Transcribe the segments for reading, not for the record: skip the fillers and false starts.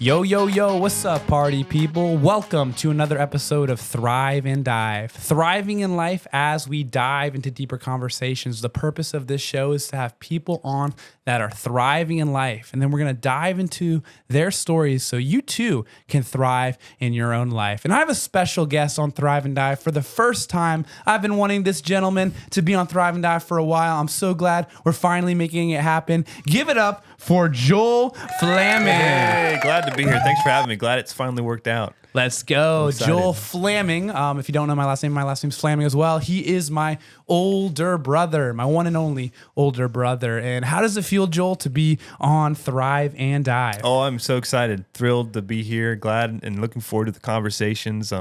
Yo, yo, yo, what's up, party people? Welcome to another episode of Thrive and Dive. Thriving in life as we dive into deeper conversations. The purpose of this show is to have people on that are thriving in life. And then we're going to dive into their stories so you too can thrive in your own life. And I have a special guest on Thrive and Dive for the first time. I've been wanting this gentleman to be on Thrive and Dive for a while. I'm so glad we're finally making it happen. Give it up for Joel Flaming. Hey, glad to be here. Thanks for having me. Glad it's finally worked out. Let's go. Joel Flaming. If you don't know my last name's Flaming as well. He is my older brother, my one and only older brother. And how does it feel, Joel, to be on Thrive and Dive? Oh, I'm so excited. Thrilled to be here. Glad and looking forward to the conversations.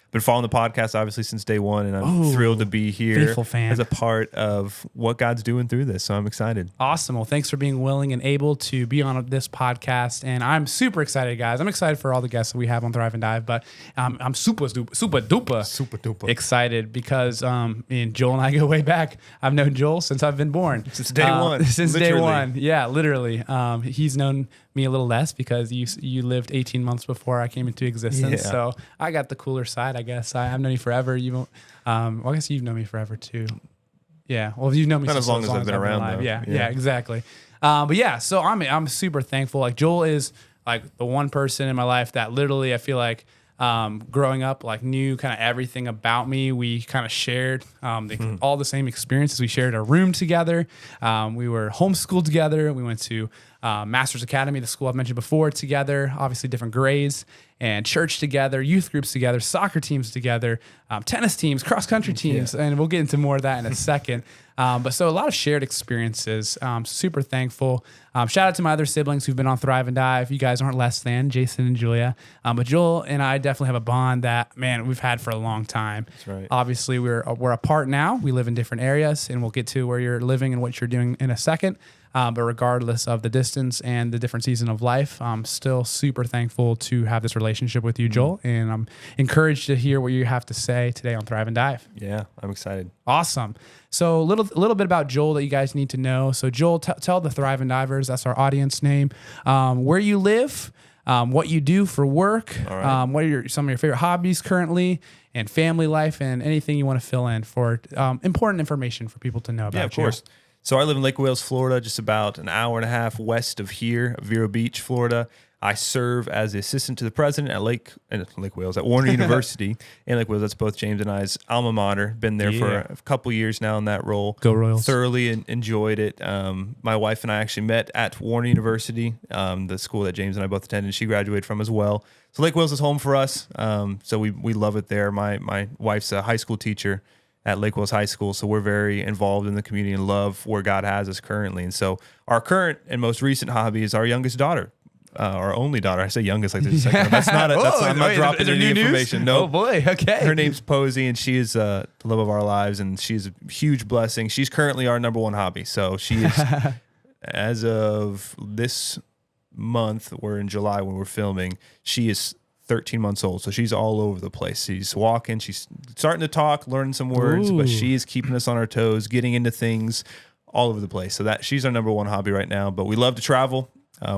Been following the podcast obviously since day one, and I'm thrilled to be here faithful fan. as a part of what God's doing through this. So I'm excited. Awesome. Well, thanks for being willing and able to be on this podcast. And I'm super excited, guys. I'm excited for all the guests that we have on Thrive and Dive, but I'm super duper excited because me and Joel and I go way back. I've known Joel since I've been born. Since day one. Since Literally. day one. Yeah, literally. He's known me a little less because you lived 18 months before I came into existence. Yeah. So I got the cooler side, I guess. I've known you forever. Well, I guess you've known me forever too. Yeah. Well, you've known me Not as long as I've been around, alive. though. Yeah, exactly. But yeah, so I'm super thankful. Like Joel is like the one person in my life that literally I feel like growing up like knew kind of everything about me. We kind of shared all the same experiences. We shared a room together. We were homeschooled together. We went to Masters Academy, the school I've mentioned before, together, obviously different grades, and church together, youth groups together, soccer teams together, tennis teams, cross-country teams, and we'll get into more of that in a second. But so a lot of shared experiences. Super thankful. Shout out to my other siblings who've been on Thrive and Dive. You guys aren't less than Jason and Julia. But Joel and I definitely have a bond that, man, we've had for a long time. That's right. Obviously, we're apart now. We live in different areas, and we'll get to where you're living and what you're doing in a second. But regardless of the distance and the different season of life, I'm still super thankful to have this relationship with you, Joel. And I'm encouraged to hear what you have to say today on Thrive and Dive. Yeah, I'm excited. Awesome. So a little bit about Joel that you guys need to know. So Joel, tell the Thrive and Divers, that's our audience name, where you live, what you do for work, All right. what are some of your favorite hobbies currently, and family life, and anything you want to fill in for important information for people to know about. Yeah, of course. So I live in Lake Wales, Florida, just about an hour and a half west of here, Vero Beach, Florida. I serve as the assistant to the president at Lake Wales, at Warner University in Lake Wales. That's both James and I's alma mater. Been there for a couple years now in that role. Go Royals. Thoroughly enjoyed it. My wife and I actually met at Warner University, the school that James and I both attended. She graduated from as well. So Lake Wales is home for us. So we love it there. My wife's a high school teacher at Lake Wales High School, so we're very involved in the community and love where God has us currently. And so our current and most recent hobby is our youngest daughter, our only daughter. I say youngest like this a second. That's not it. I'm not dropping any information. No. Oh boy, okay. Her name's Posey, and she is the love of our lives, and she's a huge blessing. She's currently our number one hobby. So she is, as of this month, we're in July when we're filming, she is 13 months old, so she's all over the place. She's walking, she's starting to talk, learning some words, but she is keeping us on our toes, getting into things all over the place. So that she's our number one hobby right now. But we love to travel.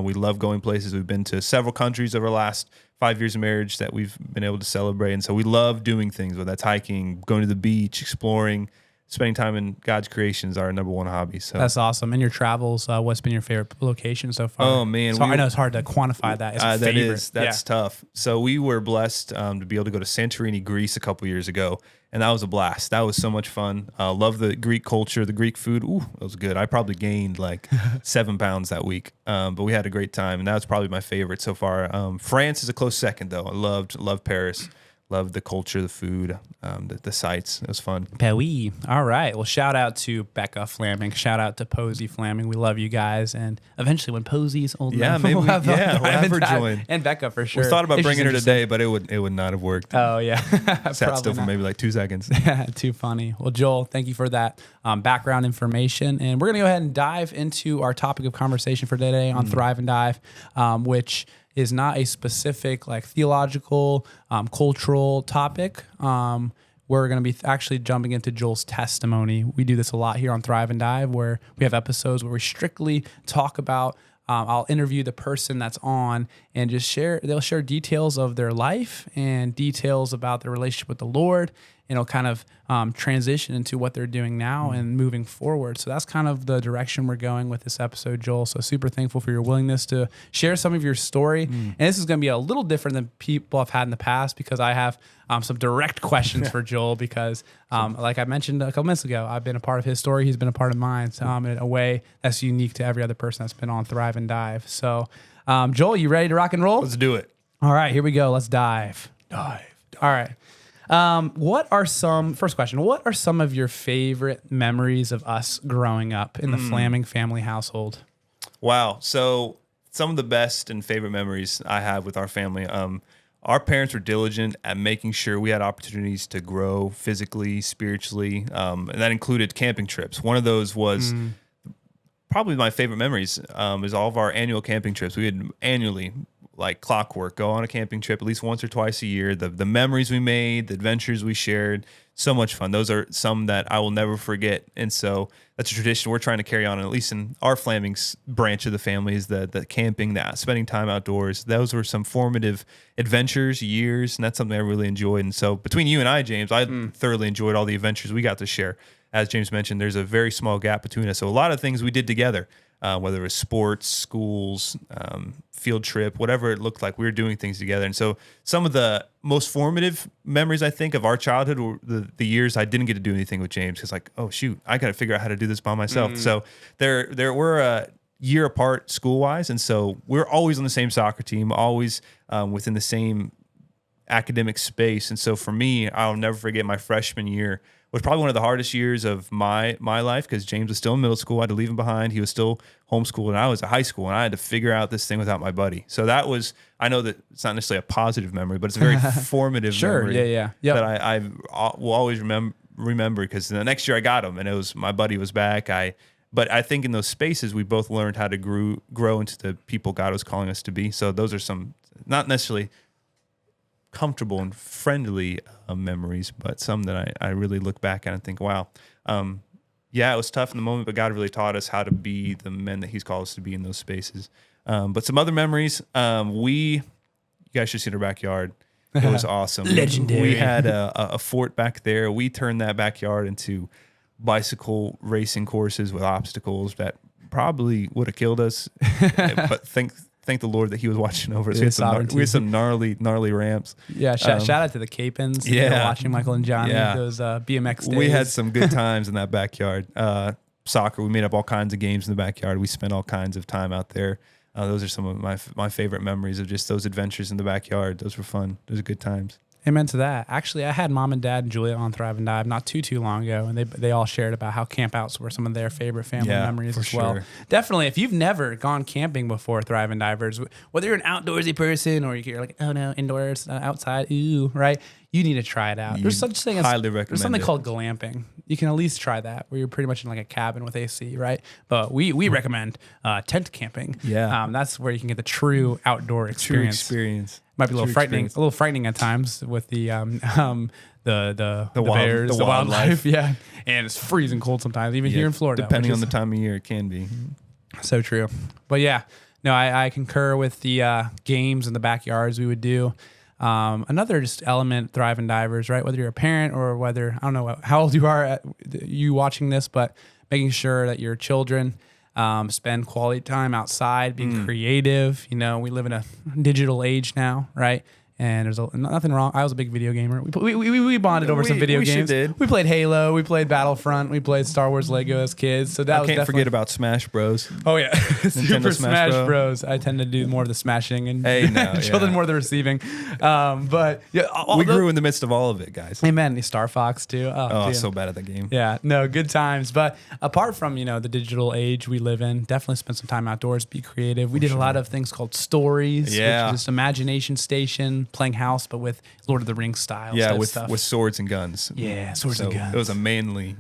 We love going places. We've been to several countries over the last 5 years of marriage that we've been able to celebrate. And so we love doing things, whether that's hiking, going to the beach, exploring. Spending time in God's creation is our number one hobby. So that's awesome. And your travels, what's been your favorite location so far? Oh man, I know it's hard to quantify that. That's tough. So we were blessed to be able to go to Santorini, Greece, a couple years ago, and that was a blast. That was so much fun. Love the Greek culture, the Greek food. Ooh, it was good. I probably gained like 7 pounds that week, but we had a great time, and that was probably my favorite so far. France is a close second, though. I loved Paris. Loved the culture, the food, the sights. It was fun. Paris. All right. Well, shout out to Becca Flaming. Shout out to Posey Flaming. We love you guys. And eventually when Posey's old enough, we'll have her join. And Becca for sure. We thought about bringing her today, but it would not have worked. Oh, yeah. Sat still for maybe like 2 seconds. Too funny. Well, Joel, thank you for that background information. And we're going to go ahead and dive into our topic of conversation for today on Thrive and Dive, which is not a specific like theological, cultural topic. We're going to be actually jumping into Joel's testimony. We do this a lot here on Thrive and Dive, where we have episodes where we strictly talk about I'll interview the person that's on and just they'll share details of their life and details about their relationship with the Lord. And it'll kind of transition into what they're doing now and moving forward. So that's kind of the direction we're going with this episode, Joel. So super thankful for your willingness to share some of your story. And this is going to be a little different than people I've had in the past because I have some direct questions for Joel because like I mentioned a couple minutes ago, I've been a part of his story. He's been a part of mine in a way that's unique to every other person that's been on Thrive and Dive. So Joel, you ready to rock and roll? Let's do it. All right, here we go. Let's dive. All right. First question, what are some of your favorite memories of us growing up in the Flaming family household? Wow. So some of the best and favorite memories I have with our family, our parents were diligent at making sure we had opportunities to grow physically, spiritually, and that included camping trips. One of those was probably my favorite memories is all of our annual camping trips. We would annually, like clockwork, go on a camping trip at least once or twice a year. The memories we made, the adventures we shared, so much fun. Those are some that I will never forget. And so that's a tradition we're trying to carry on, at least in our Flaming branch of the family, is the camping, spending time outdoors. Those were some formative adventures, years, and that's something I really enjoyed. And so between you and I, James, I thoroughly enjoyed all the adventures we got to share. As James mentioned, there's a very small gap between us. So a lot of things we did together. Whether it was sports, schools, field trip, whatever it looked like, we were doing things together. And so some of the most formative memories, I think, of our childhood were the years I didn't get to do anything with James. Because like, oh, shoot, I got to figure out how to do this by myself. So there were a year apart school-wise. And so we're always on the same soccer team, always within the same academic space. And so for me, I'll never forget my freshman year was probably one of the hardest years of my life because James was still in middle school. I had to leave him behind. He was still homeschooled, and I was at high school, and I had to figure out this thing without my buddy. So that was, I know that it's not necessarily a positive memory, but it's a very formative memory Yep. that I will always remember because the next year I got him, and it was my buddy was back. But I think in those spaces, we both learned how to grow into the people God was calling us to be. So those are some, not necessarily comfortable and friendly memories, but some that I really look back at and think, wow, it was tough in the moment, but God really taught us how to be the men that He's called us to be in those spaces. But some other memories, you guys should see our backyard. It was awesome. Legendary. We had a fort back there. We turned that backyard into bicycle racing courses with obstacles that probably would have killed us, but thank the Lord that He was watching over us. We had some gnarly ramps. Yeah, shout out to the Capins. Yeah. Watching Michael and Johnny, those BMX days. We had some good times in that backyard. Soccer, we made up all kinds of games in the backyard. We spent all kinds of time out there. Those are some of my favorite memories of just those adventures in the backyard. Those were fun. Those are good times. Amen to that. Actually, I had Mom and Dad and Julia on Thrive and Dive not too long ago, and they all shared about how campouts were some of their favorite family memories as well. Sure. Definitely, if you've never gone camping before, Thrive and Divers, whether you're an outdoorsy person or you're like, oh no, indoors, outside, ooh, right? You need to try it out. There's such thing as there's something called glamping. You can at least try that, where you're pretty much in like a cabin with AC, right? But we recommend tent camping. Yeah, that's where you can get the true outdoor experience. Might be a little frightening at times with the bears, the wildlife, yeah, and it's freezing cold sometimes, even here in Florida. Depending on the time of year, it can be. So true, but yeah, no, I concur with the games in the backyards we would do. Another just element, Thrive and Divers, right? Whether you're a parent or whether, I don't know how old you are, you watching this, but making sure that your children spend quality time outside, being creative. You know, we live in a digital age now, right? And there's nothing wrong. I was a big video gamer. We bonded over some video games. Sure did. We played Halo. We played Battlefront. We played Star Wars Lego as kids. So that I can't forget about Smash Bros. Oh yeah, Super Smash Bros. I tend to do more of the smashing and children more of the receiving. But yeah, we grew in the midst of all of it, guys. Amen. Star Fox too. Oh, so bad at that game. Yeah, no, good times. But apart from the digital age we live in, definitely spend some time outdoors. Be creative. We did a lot of things called stories. Yeah, which is just imagination station. Playing house, but with Lord of the Rings style. Yeah, with swords and guns. Yeah, swords and guns. It was a manly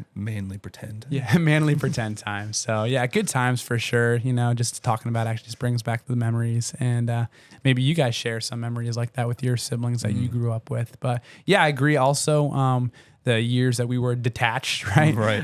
pretend. Yeah, manly pretend time. So yeah, good times for sure. Just talking about actually just brings back the memories, and maybe you guys share some memories like that with your siblings that you grew up with. But yeah, I agree. Also, the years that we were detached, right? Right.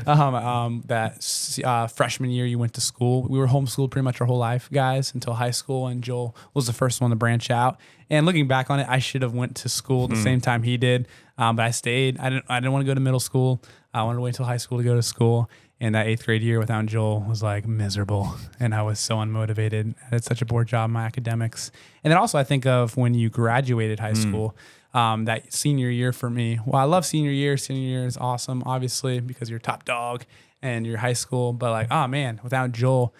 Freshman year you went to school. We were homeschooled pretty much our whole life, guys, until high school, and Joel was the first one to branch out. And looking back on it, I should have went to school the same time he did, but I stayed. I didn't want to go to middle school. I wanted to wait until high school to go to school. And that 8th grade year without Joel was like miserable. And I was so unmotivated. I had such a poor job in my academics. And then also I think of when you graduated high school, that senior year for me. Well, I love senior year. Senior year is awesome, obviously, because you're top dog and you're high school. But like, oh man, without Joel,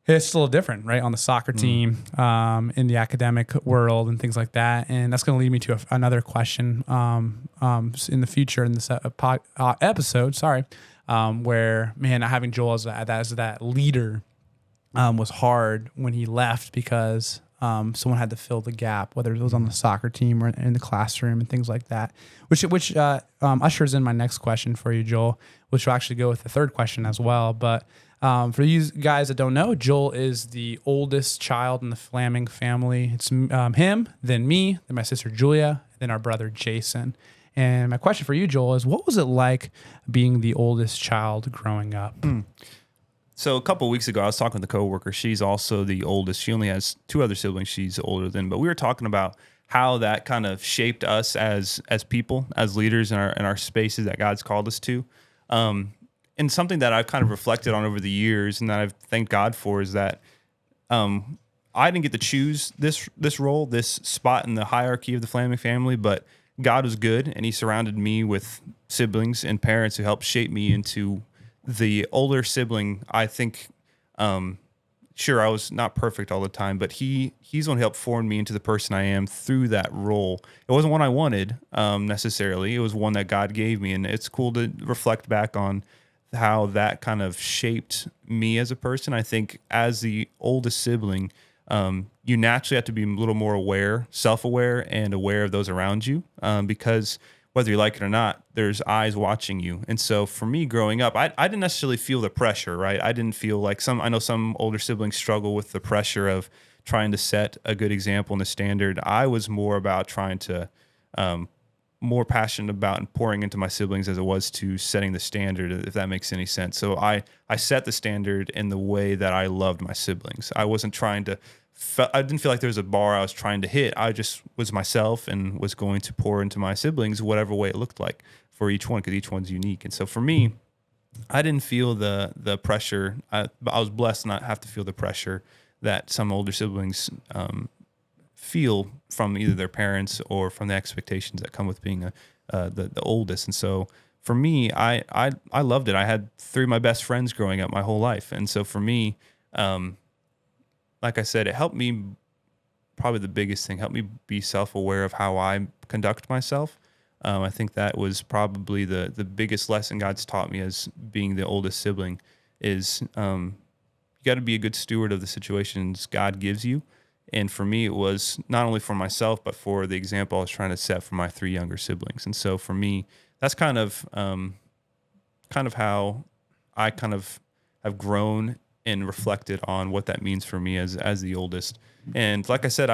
it's still different, right? On the soccer team, in the academic world and things like that. And that's going to lead me to another question in the future in this episode, where, man, having Joel as that leader was hard when he left because someone had to fill the gap, whether it was on the soccer team or in the classroom and things like that, which ushers in my next question for you, Joel, which will actually go with the third question as well. But for you guys that don't know, Joel is the oldest child in the Flaming family. It's him, then me, then my sister Julia, then our brother Jason. And my question for you, Joel, is what was it like being the oldest child growing up? So a couple of weeks ago, I was talking with a coworker. She's also the oldest. She only has 2 other siblings she's older than. But we were talking about how that kind of shaped us as people, as leaders in our spaces that God's called us to. And something that I've kind of reflected on over the years and that I've thanked God for is that I didn't get to choose this role, this spot in the hierarchy of the Flaming family, but God was good, and he surrounded me with siblings and parents who helped shape me into the older sibling. I think, sure, I was not perfect all the time, but he's the one who helped form me into the person I am through that role. It wasn't one I wanted necessarily. It was one that God gave me, and it's cool to reflect back on how that kind of shaped me as a person. I think as the oldest sibling, you naturally have to be a little more aware, self-aware, and aware of those around you, because whether you like it or not, there's eyes watching you. And so for me growing up, I didn't necessarily feel the pressure, right? I didn't feel like I know some older siblings struggle with the pressure of trying to set a good example and a standard. I was more about trying to, more passionate about and pouring into my siblings as it was to setting the standard, if that makes any sense. So I set the standard in the way that I loved my siblings. I wasn't trying to, I didn't feel like there was a bar I was trying to hit. I just was myself and was going to pour into my siblings whatever way it looked like for each one, because each one's unique. And so for me, I didn't feel the pressure. I was blessed to not have to feel the pressure that some older siblings feel from either their parents or from the expectations that come with being the oldest. And so for me, I loved it. I had 3 of my best friends growing up my whole life. And so for me, like I said, it helped me, probably the biggest thing, helped me be self-aware of how I conduct myself. I think that was probably the biggest lesson God's taught me as being the oldest sibling is you got to be a good steward of the situations God gives you. And for me, it was not only for myself, but for the example I was trying to set for my 3 younger siblings. And so for me, that's kind of how I kind of have grown and reflected on what that means for me as the oldest. And like I said,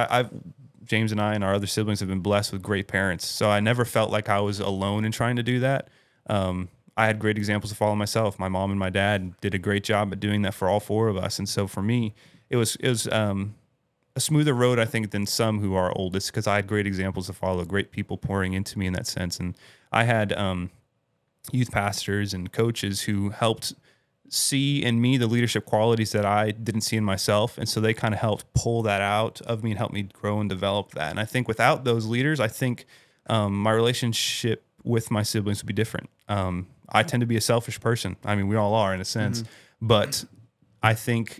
James and I and our other siblings have been blessed with great parents. So I never felt like I was alone in trying to do that. I had great examples to follow myself. My mom and my dad did a great job at doing that for all 4 of us. And so for me, it was a smoother road, I think, than some who are oldest, because I had great examples to follow, great people pouring into me in that sense. And I had youth pastors and coaches who helped see in me the leadership qualities that I didn't see in myself. And so they kind of helped pull that out of me and help me grow and develop that. And I think without those leaders, I think my relationship with my siblings would be different. I tend to be a selfish person. I mean, we all are in a sense, but I think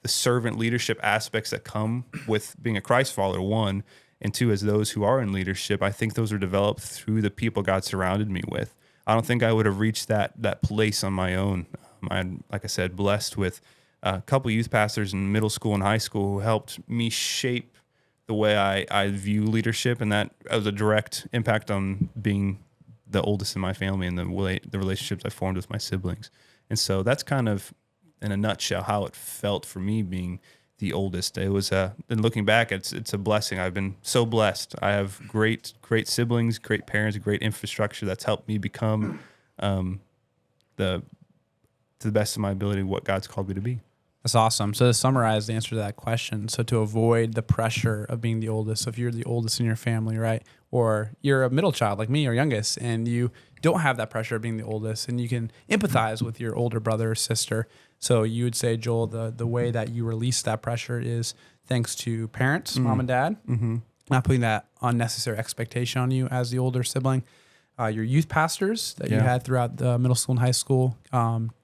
the servant leadership aspects that come with being a Christ follower, 1, and 2, as those who are in leadership, I think those are developed through the people God surrounded me with. I don't think I would have reached that place on my own. I'm, like I said, blessed with a couple youth pastors in middle school and high school who helped me shape the way I view leadership, and that has a direct impact on being the oldest in my family and the relationships I formed with my siblings. And so that's kind of, in a nutshell, how it felt for me being the oldest. It was and looking back, it's a blessing. I've been so blessed. I have great siblings, great parents, great infrastructure that's helped me become to the best of my ability what God's called me to be. That's awesome. So to summarize the answer to that question, so to avoid the pressure of being the oldest, so if you're the oldest in your family, right, or you're a middle child like me or youngest, and you don't have that pressure of being the oldest, and you can empathize with your older brother or sister. So you would say, Joel, the way that you release that pressure is thanks to parents, mom and dad, not putting that unnecessary expectation on you as the older sibling. Your youth pastors that you had throughout the middle school and high school,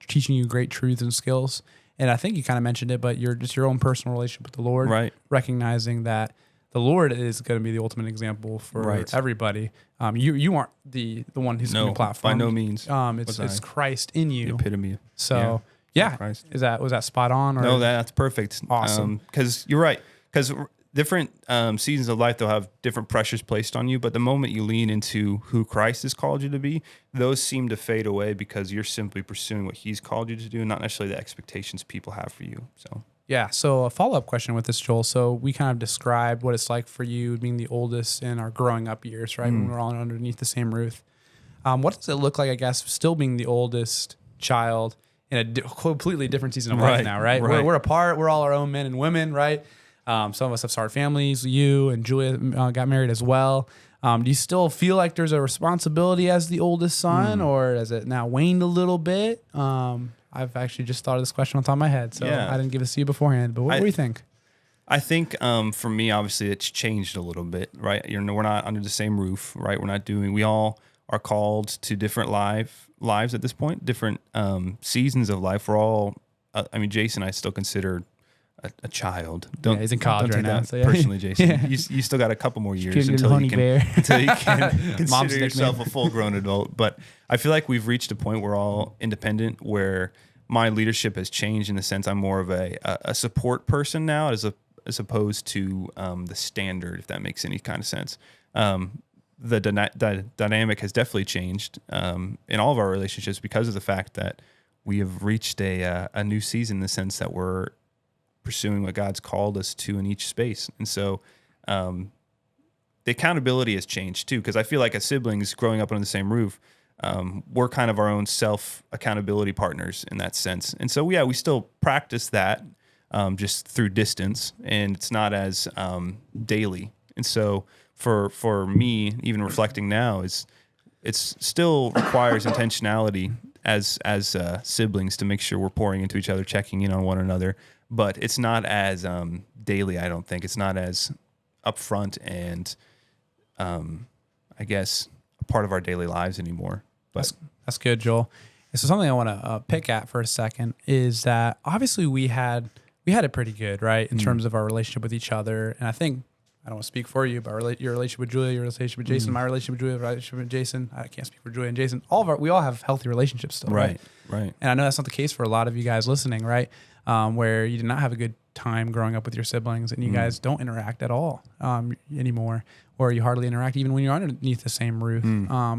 teaching you great truths and skills. And I think you kind of mentioned it, but you're just your own personal relationship with the Lord, right? Recognizing that the Lord is going to be the ultimate example for everybody. You aren't the one who's going to platform. By no means. It's Christ in you. The epitome. So Christ. Was that spot on? Or? No, that's perfect. Awesome. Because you're right. Because different seasons of life, they'll have different pressures placed on you. But the moment you lean into who Christ has called you to be, those seem to fade away because you're simply pursuing what he's called you to do, not necessarily the expectations people have for you. So a follow-up question with this, Joel. So we kind of described what it's like for you being the oldest in our growing up years, right? When we're all underneath the same roof. What does it look like, I guess, still being the oldest child in a completely different season of life now, right? We're apart. We're all our own men and women, right? Some of us have started families. You and Julia got married as well. Do you still feel like there's a responsibility as the oldest son, or has it now waned a little bit? I've actually just thought of this question on top of my head, so I didn't give it to you beforehand. But what do you think? I think for me, obviously, it's changed a little bit, right? We're not under the same roof, right? We all are called to different lives at this point, different seasons of life. We're all, Jason, I still consider a child. He's in college right now. So personally, Jason, you still got a couple more years until you can consider yourself a full-grown adult. But I feel like we've reached a point where we're all independent, where my leadership has changed in the sense I'm more of a support person now, as opposed to the standard, if that makes any kind of sense. The dynamic has definitely changed in all of our relationships because of the fact that we have reached a new season in the sense that we're pursuing what God's called us to in each space. And so the accountability has changed too, because I feel like as siblings growing up under the same roof, we're kind of our own self-accountability partners in that sense. And so, we still practice that just through distance, and it's not as daily. And so for me, even reflecting now, it's still requires intentionality as siblings to make sure we're pouring into each other, checking in on one another. But it's not as daily, I don't think. It's not as upfront and, I guess, a part of our daily lives anymore. But that's good, Joel. And so something I want to pick at for a second is that obviously we had it pretty good, right, in terms of our relationship with each other. And I think, I don't want to speak for you, but your relationship with Julia, your relationship with Jason, my relationship with Julia, relationship with Jason. I can't speak for Julia and Jason. We all have healthy relationships still, right? Right. And I know that's not the case for a lot of you guys listening, right? Where you did not have a good time growing up with your siblings, and you guys don't interact at all anymore, or you hardly interact even when you're underneath the same roof.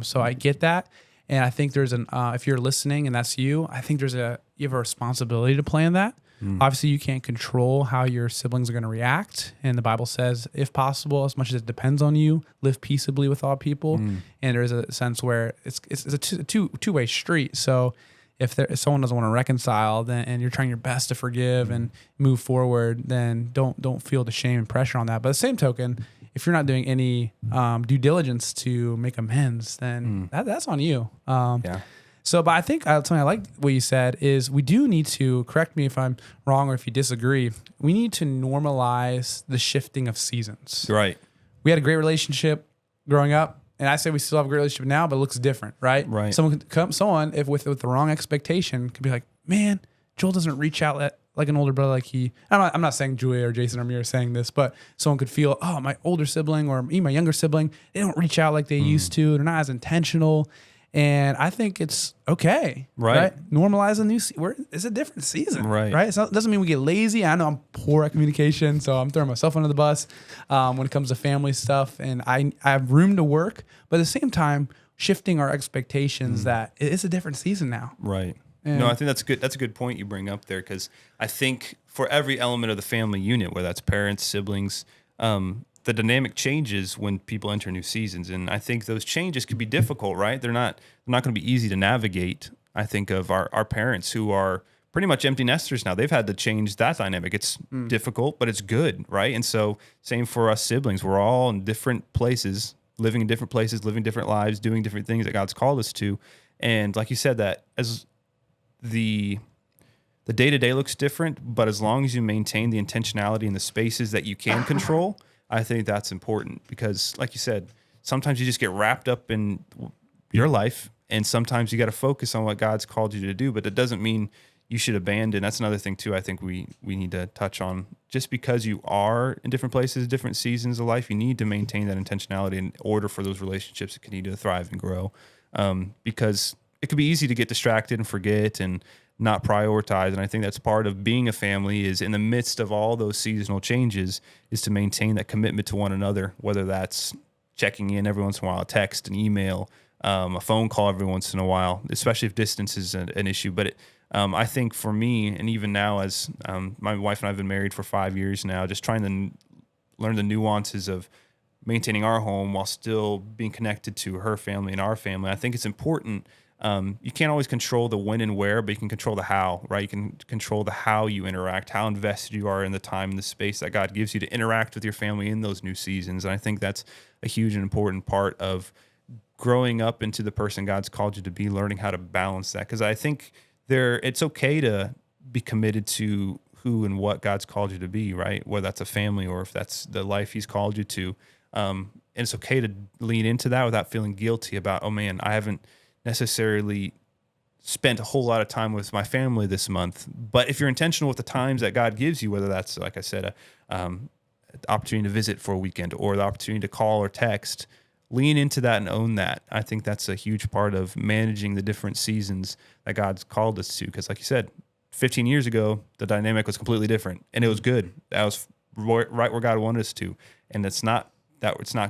So I get that, and I think there's if you're listening and that's you, I think you have a responsibility to plan that. Obviously, you can't control how your siblings are going to react. And the Bible says, if possible, as much as it depends on you, live peaceably with all people. And there is a sense where it's a two-way street. So if someone doesn't want to reconcile, and you're trying your best to forgive and move forward, then don't feel the shame and pressure on that. But at the same token, if you're not doing any due diligence to make amends, then that's on you. So, but I think something I like what you said is we do need to, correct me if I'm wrong or if you disagree, we need to normalize the shifting of seasons. Right. We had a great relationship growing up, and I say we still have a great relationship now, but it looks different, right? Right. Someone if with the wrong expectation could be like, man, Joel doesn't reach out like an older brother like he. I'm not saying Julia or Jason or me are saying this, but someone could feel, oh, my older sibling or me, my younger sibling, they don't reach out like they used to. They're not as intentional. And I think it's okay, right? Normalize a new it's a different season, right? So it doesn't mean we get lazy. I know I'm poor at communication, so I'm throwing myself under the bus when it comes to family stuff. And I have room to work, but at the same time, shifting our expectations that it's a different season now. Right. And no, I think that's good. That's a good point you bring up there, because I think for every element of the family unit, whether that's parents, siblings, the dynamic changes when people enter new seasons. And I think those changes could be difficult, right? They're not going to be easy to navigate. I think of our parents who are pretty much empty nesters now. They've had to change that dynamic. It's difficult, but it's good, right? And so same for us siblings. We're all in different places, living in different places, living different lives, doing different things that God's called us to. And like you said, that as the day-to-day looks different, but as long as you maintain the intentionality in the spaces that you can control, I think that's important because, like you said, sometimes you just get wrapped up in your life, and sometimes you got to focus on what God's called you to do, but it doesn't mean you should abandon. That's another thing, too, I think we need to touch on. Just because you are in different places, different seasons of life, you need to maintain that intentionality in order for those relationships to continue to thrive and grow. Because it could be easy to get distracted and forget and not prioritize. And I think that's part of being a family is in the midst of all those seasonal changes is to maintain that commitment to one another, whether that's checking in every once in a while, a text, an email, a phone call every once in a while, especially if distance is an issue. But I think for me, and even now as my wife and I have been married for 5 years now, just trying to learn the nuances of maintaining our home while still being connected to her family and our family. I think it's important. You can't always control the when and where, but you can control the how, right? You can control the how you interact, how invested you are in the time and the space that God gives you to interact with your family in those new seasons. And I think that's a huge and important part of growing up into the person God's called you to be, learning how to balance that. Because I think it's okay to be committed to who and what God's called you to be, right? Whether that's a family or if that's the life He's called you to. And it's okay to lean into that without feeling guilty about, oh man, I haven't necessarily spent a whole lot of time with my family this month. But if you're intentional with the times that God gives you, whether that's, like I said, an opportunity to visit for a weekend or the opportunity to call or text, lean into that and own that. I think that's a huge part of managing the different seasons that God's called us to. Because like you said, 15 years ago, the dynamic was completely different and it was good. That was right where God wanted us to. And it's not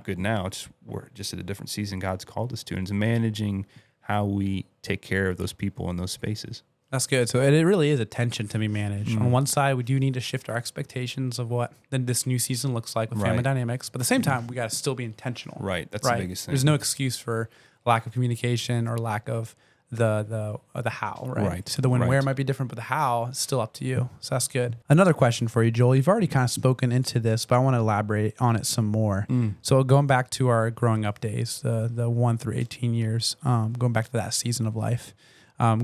good now. We're just at a different season God's called us to. And it's managing how we take care of those people in those spaces. That's good. So it really is a tension to be managed. On one side, we do need to shift our expectations of what this new season looks like with family dynamics. But at the same time, we got to still be intentional. Right. That's the biggest thing. There's no excuse for lack of communication or lack of the how, right? So the when and where might be different, but the how is still up to you. So that's good. Another question for you, Joel. You've already kind of spoken into this, but I want to elaborate on it some more. So going back to our growing up days, the 1 through 18 years, going back to that season of life.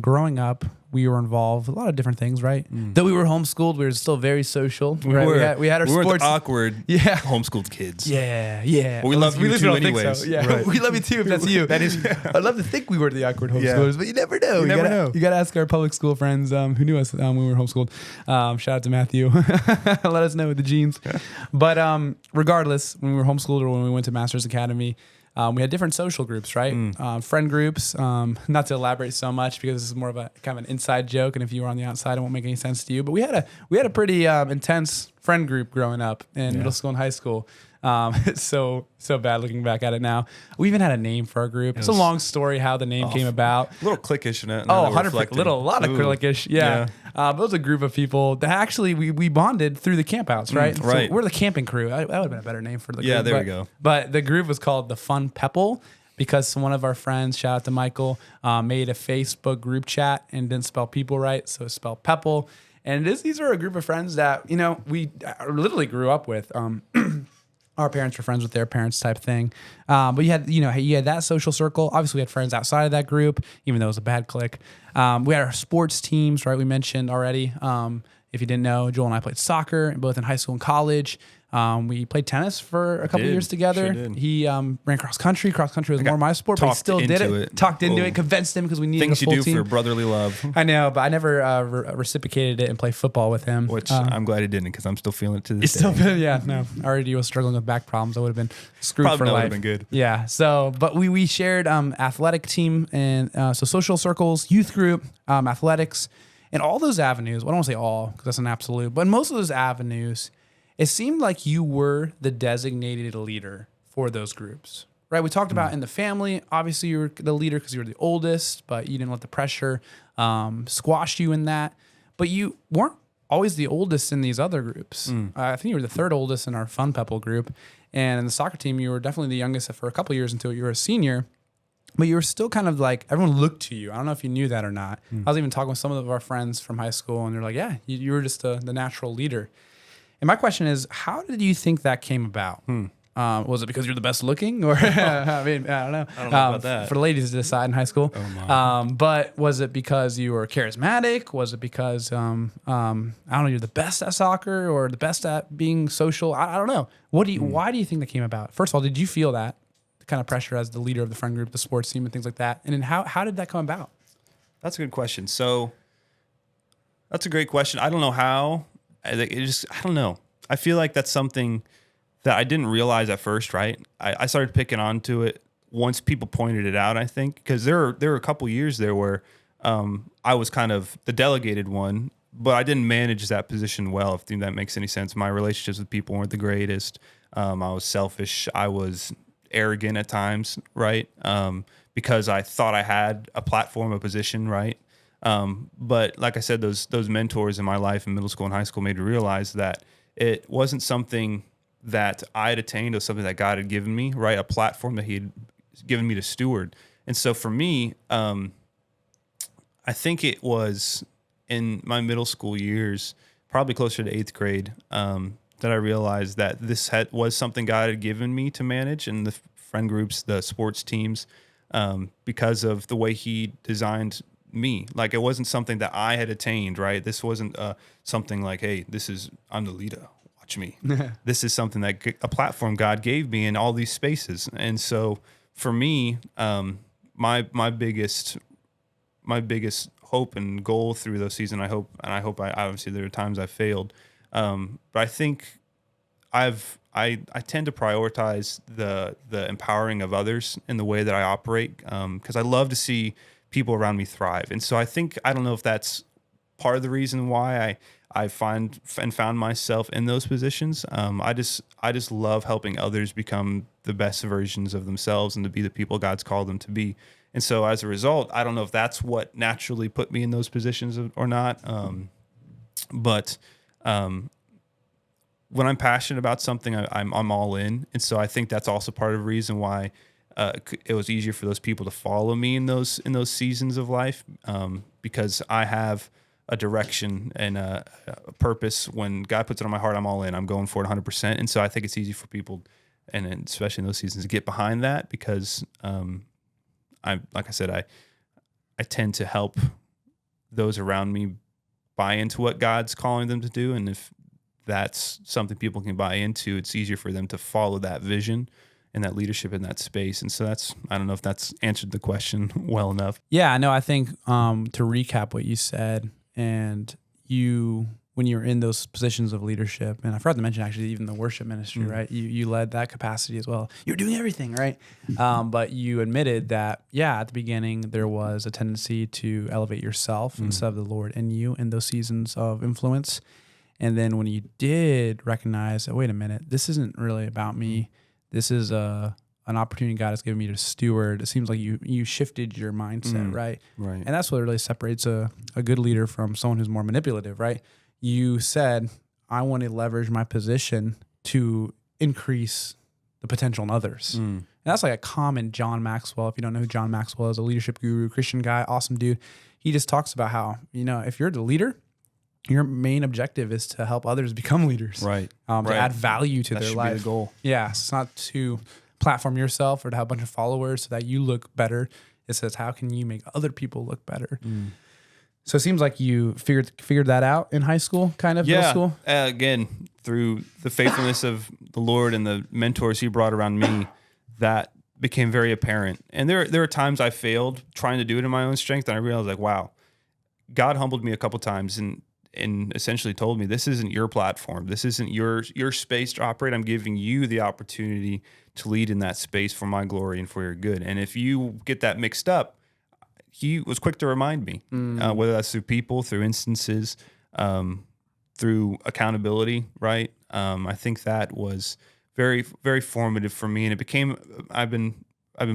Growing up, we were involved in a lot of different things, right? Though we were homeschooled, we were still very social. We had our sports. The awkward homeschooled kids. Yeah. Well, we love you too anyways. So. Yeah, right. We love you too if that's you. I'd love to think we were the awkward homeschoolers, but you never know. You never know. You got to ask our public school friends who knew us when we were homeschooled. Shout out to Matthew. Let us know with the genes. But regardless, when we were homeschooled or when we went to Master's Academy, we had different social groups, right? Friend groups, not to elaborate so much because this is more of a kind of an inside joke. And if you were on the outside, it won't make any sense to you. But we had a pretty intense friend group growing up in middle school and high school. It's so bad looking back at it now. We even had a name for our group. It's a long story how the name came about. A little cliquish in it. 100%. A lot of cliquish. Yeah. But it was a group of people that actually we bonded through the campouts, right? Right. So we're the camping crew. That would have been a better name for the group. Yeah, there we go. But the group was called the Fun Pepple because one of our friends, shout out to Michael, made a Facebook group chat and didn't spell people right. So it's spelled Pepple. And these are a group of friends that, we literally grew up with. Our parents were friends with their parents type thing. But you had that social circle. Obviously, we had friends outside of that group, even though it was a bad clique. We had our sports teams, right? We mentioned already. If you didn't know, Joel and I played soccer, both in high school and college. We played tennis for a couple of years together. Sure did. He ran cross country. Cross country was more my sport, but he still did it. Talked into it, convinced him because we needed a full team. Things you do for brotherly love. I know, but I never reciprocated it and played football with him. Which I'm glad he didn't because I'm still feeling it to this day. Still feeling, no. Already was struggling with back problems. I would have been screwed for life. Would have been good. Yeah. So, but we shared athletic team and so social circles, youth group, athletics, and all those avenues. Well, I don't want to say all because that's an absolute, but most of those avenues, it seemed like you were the designated leader for those groups, right? We talked about in the family, obviously you were the leader because you were the oldest, but you didn't let the pressure squash you in that. But you weren't always the oldest in these other groups. I think you were the third oldest in our Fun Pebble group. And in the soccer team, you were definitely the youngest for a couple of years until you were a senior. But you were still kind of like, everyone looked to you. I don't know if you knew that or not. I was even talking with some of our friends from high school, and they're like, yeah, you were just the natural leader. And my question is, how did you think that came about? Was it because you're the best looking? Or, I mean, I don't know. I don't know about that. For the ladies to decide in high school. Oh, my. But was it because you were charismatic? Was it because, I don't know, you're the best at soccer or the best at being social? I don't know. Why do you think that came about? First of all, did you feel that kind of pressure as the leader of the friend group, the sports team, and things like that? And then how did that come about? That's a good question. So that's a great question. I don't know how. I don't know. I feel like that's something that I didn't realize at first, right? I started picking onto it once people pointed it out, I think, because there were a couple years there where I was kind of the delegated one, but I didn't manage that position well, if that makes any sense. My relationships with people weren't the greatest. I was selfish. I was arrogant at times, right? Because I thought I had a platform, a position, right? But like I said, those mentors in my life in middle school and high school made me realize that it wasn't something that I had attained. It was something that God had given me, right? A platform that he had given me to steward. And so for me, I think it was in my middle school years, probably closer to 8th grade, that I realized that this was something God had given me to manage in the friend groups, the sports teams, because of the way he designed me. Like, it wasn't something that I had attained, right? This wasn't something like, hey, I'm the leader. Watch me. This is something a platform God gave me in all these spaces. And so for me, my biggest hope and goal through those seasons, I hope I obviously there are times I failed. But I think I tend to prioritize the empowering of others in the way that I operate, because I love to see people around me thrive. And so I don't know if that's part of the reason why I found myself in those positions. I just love helping others become the best versions of themselves and to be the people God's called them to be. And so as a result, I don't know if that's what naturally put me in those positions or not. But when I'm passionate about something, I'm all in. And so I think that's also part of the reason why it was easier for those people to follow me in those seasons of life, because I have a direction and a purpose. When God puts it on my heart, I'm all in. I'm going for it 100%. And so I think it's easy for people, and especially in those seasons, to get behind that, because like I said, I tend to help those around me buy into what God's calling them to do. And if that's something people can buy into, it's easier for them to follow that vision and that leadership in that space. And so I don't know if that's answered the question well enough. Yeah, no, I think to recap what you said, and when you were in those positions of leadership, and I forgot to mention actually even the worship ministry, right? You led that capacity as well. You're doing everything, right? But you admitted that, at the beginning there was a tendency to elevate yourself instead of the Lord in you in those seasons of influence. And then when you did recognize that, wait a minute, this isn't really about me. This is an opportunity God has given me to steward. It seems like you shifted your mindset, right? Right. And that's what really separates a good leader from someone who's more manipulative, right? You said, I want to leverage my position to increase the potential in others. And that's like a common John Maxwell. If you don't know who John Maxwell is, a leadership guru, Christian guy, awesome dude. He just talks about how, if you're the leader, your main objective is to help others become leaders, right? To add value to their life. Be the goal. Yeah, so it's not to platform yourself or to have a bunch of followers so that you look better. It says, how can you make other people look better? So it seems like you figured that out in high school, kind of middle school. Again, through the faithfulness of the Lord and the mentors He brought around me, that became very apparent. And there are times I failed trying to do it in my own strength, and I realized, like, wow, God humbled me a couple times and essentially told me, this isn't your platform. This isn't your space to operate. I'm giving you the opportunity to lead in that space for my glory and for your good. And if you get that mixed up, He was quick to remind me, whether that's through people, through instances, through accountability, right? I think that was very, very formative for me. And it became, I've been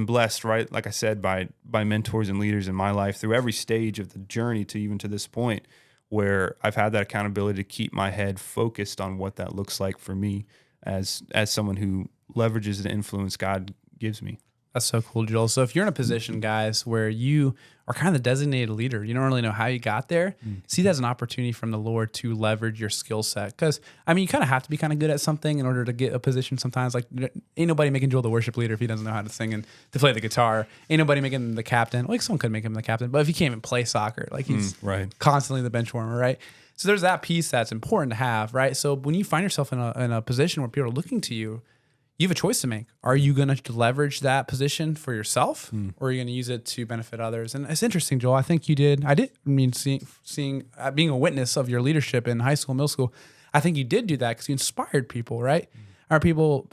blessed, right? Like I said, by mentors and leaders in my life through every stage of the journey to even to this point, where I've had that accountability to keep my head focused on what that looks like for me as someone who leverages the influence God gives me. That's so cool, Joel. So if you're in a position, guys, where you are kind of the designated leader, you don't really know how you got there, see that as an opportunity from the Lord to leverage your skill set. Because, I mean, you kind of have to be kind of good at something in order to get a position sometimes. Like, ain't nobody making Joel the worship leader if he doesn't know how to sing and to play the guitar. Ain't nobody making him the captain. Like, someone could make him the captain, but if he can't even play soccer, like he's constantly the bench warmer, right? So there's that piece that's important to have, right? So when you find yourself in a position where people are looking to you, you have a choice to make. Are you going to leverage that position for yourself, or are you going to use it to benefit others? And it's interesting, Joel. I think you did. Seeing being a witness of your leadership in high school, middle school, I think you did do that because you inspired people, right? Are people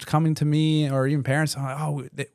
coming to me, or even parents,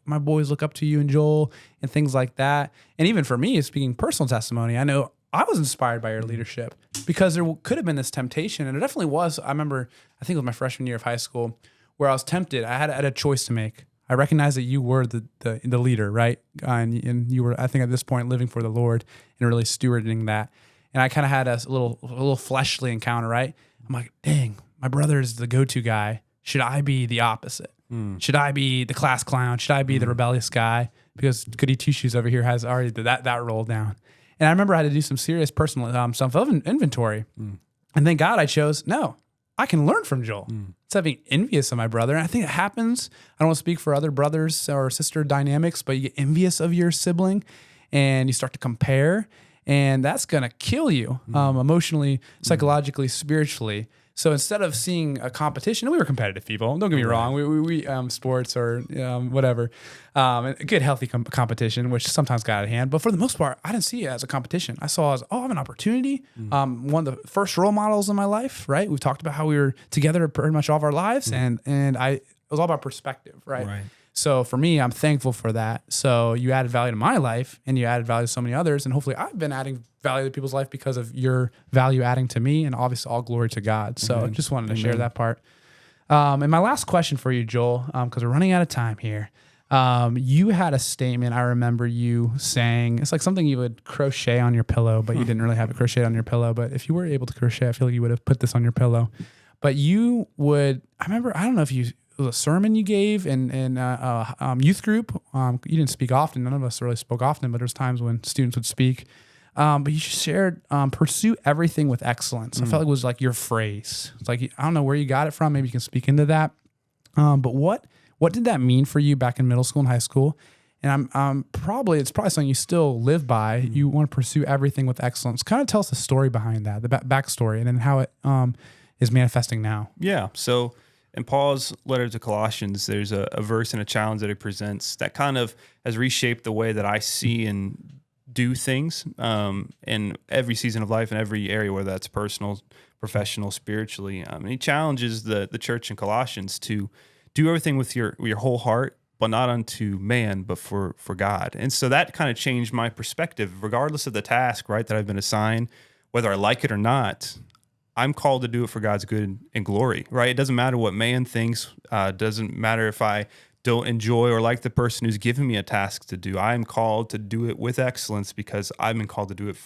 my boys look up to you and Joel, and things like that. And even for me, speaking personal testimony, I know I was inspired by your leadership because there could have been this temptation, and it definitely was. I remember, I think it was my freshman year of high school, where I was tempted. I had a choice to make. I recognized that you were the leader, right? And you were, I think at this point, living for the Lord and really stewarding that. And I kind of had a little fleshly encounter, right? I'm like, dang, my brother is the go-to guy. Should I be the opposite? Should I be the class clown? Should I be the rebellious guy? Because Goody Two Shoes over here has already that role down. And I remember I had to do some serious personal self-inventory. And thank God I chose, no, I can learn from Joel. Instead of being envious of my brother. And I think it happens. I don't want to speak for other brothers or sister dynamics, but you get envious of your sibling and you start to compare, and that's going to kill you emotionally, psychologically, spiritually. So instead of seeing a competition, and we were competitive people, don't get me wrong, we sports or whatever, a good healthy competition, which sometimes got out of hand. But for the most part, I didn't see it as a competition. I saw it as, I have an opportunity. One of the first role models in my life, right? We've talked about how we were together pretty much all of our lives, and it was all about perspective, right? So for me, I'm thankful for that. So you added value to my life, and you added value to so many others. And hopefully I've been adding value to people's life because of your value adding to me, and obviously all glory to God. So I just wanted to share that part. And my last question for you, Joel, because we're running out of time here. You had a statement I remember you saying. It's like something you would crochet on your pillow, but you didn't really have it crocheted on your pillow. But if you were able to crochet, I feel like you would have put this on your pillow. But you would, I remember, I don't know if it was a sermon you gave in youth group. You didn't speak often. None of us really spoke often, but there's times when students would speak. But you shared, pursue everything with excellence. I felt like it was like your phrase. It's like, I don't know where you got it from. Maybe you can speak into that. But what did that mean for you back in middle school and high school? And it's probably something you still live by. You want to pursue everything with excellence. Kind of tell us the story behind that, the backstory, and then how it is manifesting now. Yeah. So in Paul's letter to Colossians, there's a verse and a challenge that he presents that kind of has reshaped the way that I see and do things in every season of life, in every area, whether that's personal, professional, spiritually. And he challenges the church in Colossians to do everything with your whole heart, but not unto man, but for God. And so that kind of changed my perspective, regardless of the task, right, that I've been assigned, whether I like it or not. I'm called to do it for God's good and glory, right? It doesn't matter what man thinks. Doesn't matter if I don't enjoy or like the person who's given me a task to do. I am called to do it with excellence because I've been called to do it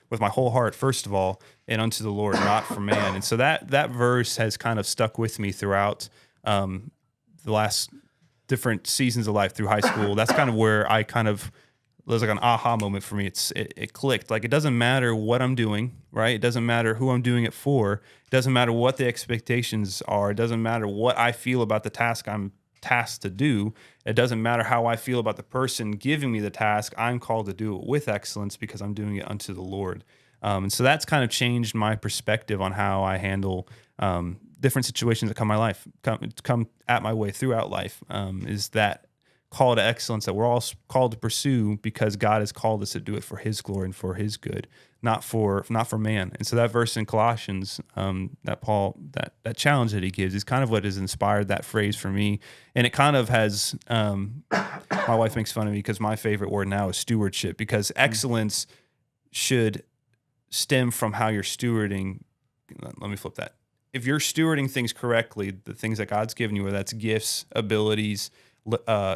with my whole heart, first of all, and unto the Lord, not for man. And so that verse has kind of stuck with me throughout the last different seasons of life through high school. That's kind of where I kind of, it was like an aha moment for me. It clicked. Like, it doesn't matter what I'm doing, right? It doesn't matter who I'm doing it for. It doesn't matter what the expectations are. It doesn't matter what I feel about the task I'm tasked to do. It doesn't matter how I feel about the person giving me the task. I'm called to do it with excellence because I'm doing it unto the Lord. And so that's kind of changed my perspective on how I handle different situations that come at my way throughout life. Is that call to excellence that we're all called to pursue because God has called us to do it for His glory and for His good, not for man. And so that verse in Colossians, that Paul, that challenge that he gives is kind of what has inspired that phrase for me. And it kind of has, my wife makes fun of me because my favorite word now is stewardship, because excellence should stem from how you're stewarding. Let me flip that. If you're stewarding things correctly, the things that God's given you, whether that's gifts, abilities,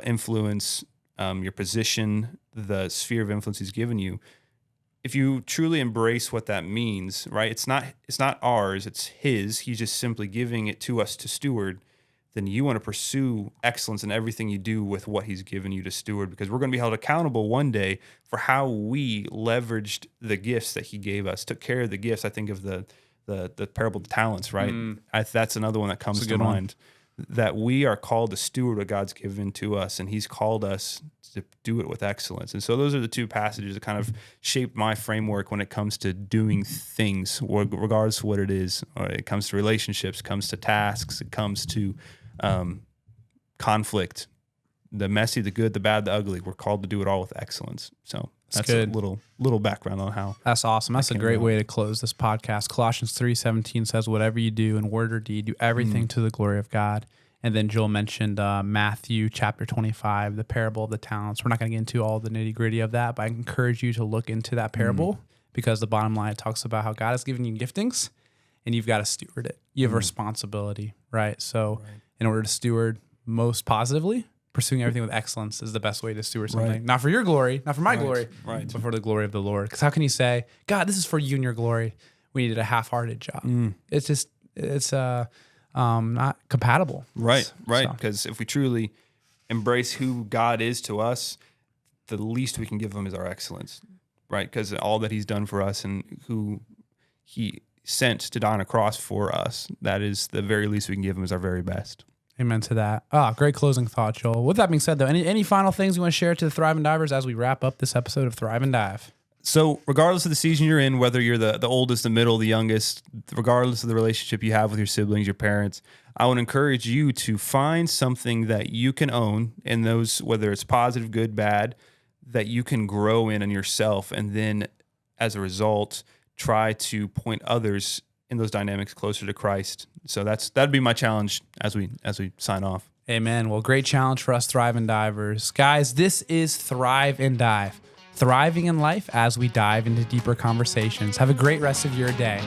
influence, your position, the sphere of influence He's given you, if you truly embrace what that means, right? It's not ours, it's his. He's just simply giving it to us to steward. Then you want to pursue excellence in everything you do with what he's given you to steward, because we're going to be held accountable one day for how we leveraged the gifts that he gave us, took care of the gifts. I think of the parable of the talents, right? That's another one that comes to mind. That we are called to steward what God's given to us, and he's called us to do it with excellence. And so those are the two passages that kind of shaped my framework when it comes to doing things, regardless of what it is. Or it comes to relationships, comes to tasks, it comes to conflict, the messy, the good, the bad, the ugly. We're called to do it all with excellence. So that's good. a little background on how. That's awesome. That's a great way to close this podcast. Colossians 3:17 says, whatever you do in word or deed, do everything to the glory of God. And then Joel mentioned Matthew chapter 25, the parable of the talents. We're not going to get into all the nitty gritty of that, but I encourage you to look into that parable because the bottom line, it talks about how God has given you giftings and you've got to steward it. You have a responsibility, right? So in order to steward most positively, pursuing everything with excellence is the best way to steward something. Right. Not for your glory, not for my glory, right. but for the glory of the Lord. Because how can you say, God, this is for you and your glory when you did a half-hearted job? It's not compatible. Right. So. Because if we truly embrace who God is to us, the least we can give him is our excellence, right? Because all that he's done for us and who he sent to die on a cross for us, that is the very least we can give him is our very best. Amen to that. Great closing thought, Joel. With that being said, though, any final things you want to share to the Thrive and Divers as we wrap up this episode of Thrive and Dive? So regardless of the season you're in, whether you're the oldest, the middle, the youngest, regardless of the relationship you have with your siblings, your parents, I would encourage you to find something that you can own in those, whether it's positive, good, bad, that you can grow in yourself. And then as a result, try to point others in those dynamics closer to Christ. So that'd be my challenge as we sign off. Amen. Well, great challenge for us Thrive and Divers. Guys, this is Thrive and Dive. Thriving in life as we dive into deeper conversations. Have a great rest of your day.